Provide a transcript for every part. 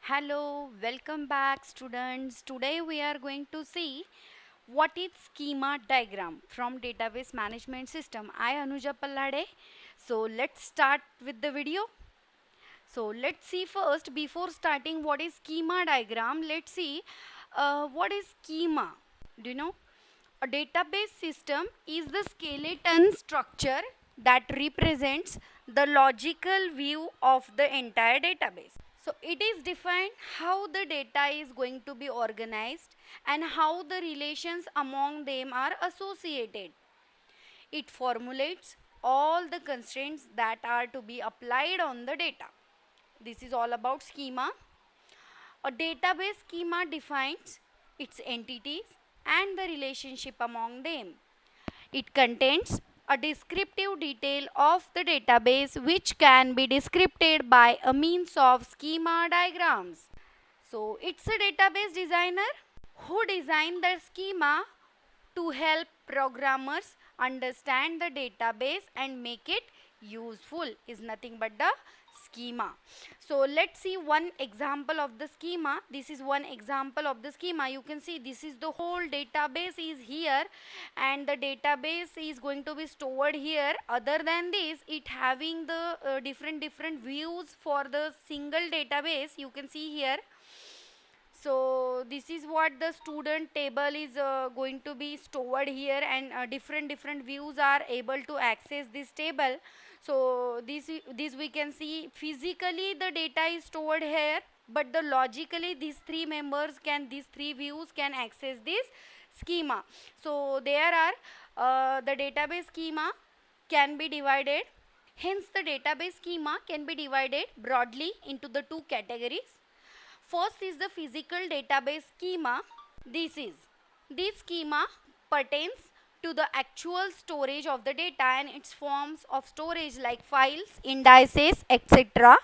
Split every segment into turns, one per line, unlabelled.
Hello, welcome back students. Today we are going to see what is schema diagram from database management system. I Anuja Pallade. So let's start with the video. So let's see first before starting what is schema diagram. Let's see what is schema. Do you know? A database system is the skeleton structure that represents the logical view of the entire database. So it is defined how the data is going to be organized and how the relations among them are associated. It formulates all the constraints that are to be applied on the data. This is all about schema. A database schema defines its entities and the relationship among them. It contains a descriptive detail of the database which can be described by a means of schema diagrams. So it's a database designer who designed the schema to help programmers understand the database and make it useful is nothing but the schema. So let's see one example of the schema. This is one example of the schema. You can see this is the whole database is here and the database is going to be stored here. Other than this, it having the different views for the single database. You can see here. So this is what the student table is going to be stored here, and different views are able to access this table. So this we can see physically the data is stored here, but the logically these these three views can access this schema. So there are the database schema can be divided. Hence the database schema can be divided broadly into the two categories. First is the physical database schema. This schema pertains to the actual storage of the data and its forms of storage like files, indices, etc.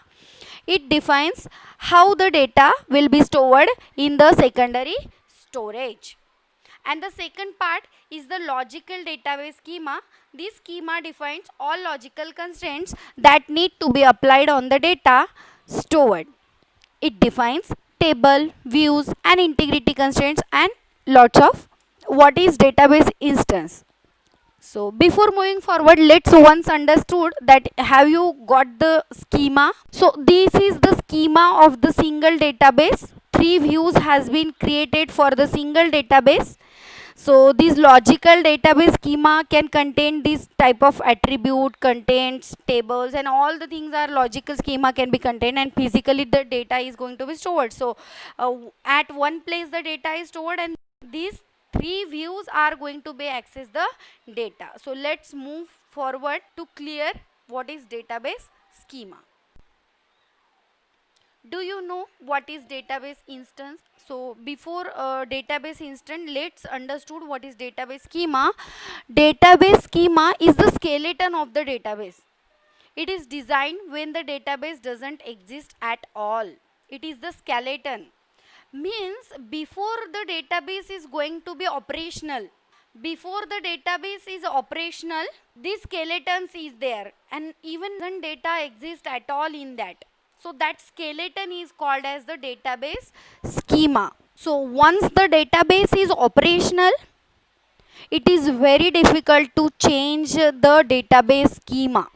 It defines how the data will be stored in the secondary storage. And the second part is the logical database schema. This schema defines all logical constraints that need to be applied on the data stored. It defines table, views and integrity constraints and lots of what is database instance. So before moving forward, let's once understood that have you got the schema. So this is the schema of the single database. Three views has been created for the single database. So this logical database schema can contain this type of attribute, contents, tables and all the things are logical schema can be contained, and physically the data is going to be stored. So at one place the data is stored and these three views are going to be access the data. So let's move forward to clear what is database schema. Do you know what is database instance? So before database instance, let's understood what is database schema. Database schema is the skeleton of the database. It is designed when the database doesn't exist at all. It is the skeleton. Means before the database is going to be operational. Before the database is operational, this skeletons is there and even when data exists at all in that. So that skeleton is called as the database schema. So once the database is operational, it is very difficult to change the database schema.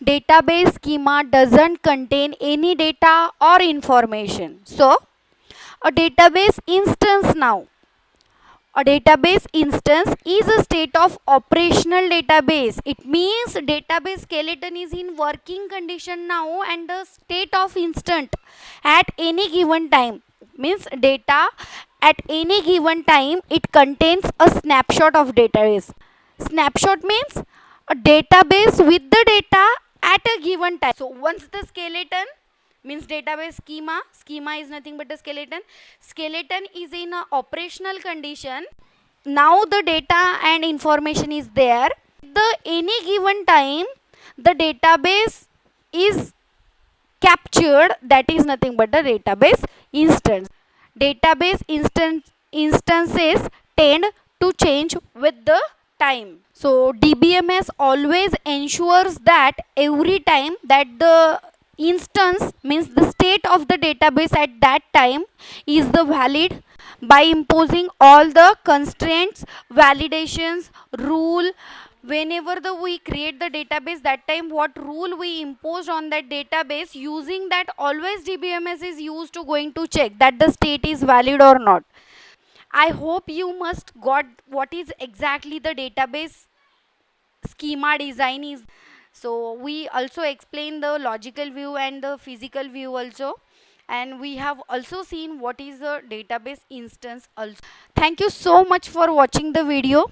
Database schema doesn't contain any data or information. So a database instance now. A database instance is a state of operational database. It means database skeleton is in working condition now and the state of instant at any given time. Means data at any given time it contains a snapshot of database. Snapshot means a database with the data at a given time. So once the skeleton means database schema is nothing but a skeleton is in a operational condition. Now the data and information is there. The any given time the database is captured, that is nothing but a database instance. Database instances tend to change with the time. So DBMS always ensures that every time that the instance means the state of the database at that time is the valid by imposing all the constraints, validations, rule. Whenever the we create the database, that time what rule we imposed on that database, using that always DBMS is used to going to check that the state is valid or not. I hope you must got what is exactly the database schema design is. So we also explain the logical view and the physical view also, and we have also seen what is the database instance also. Thank you so much for watching the video.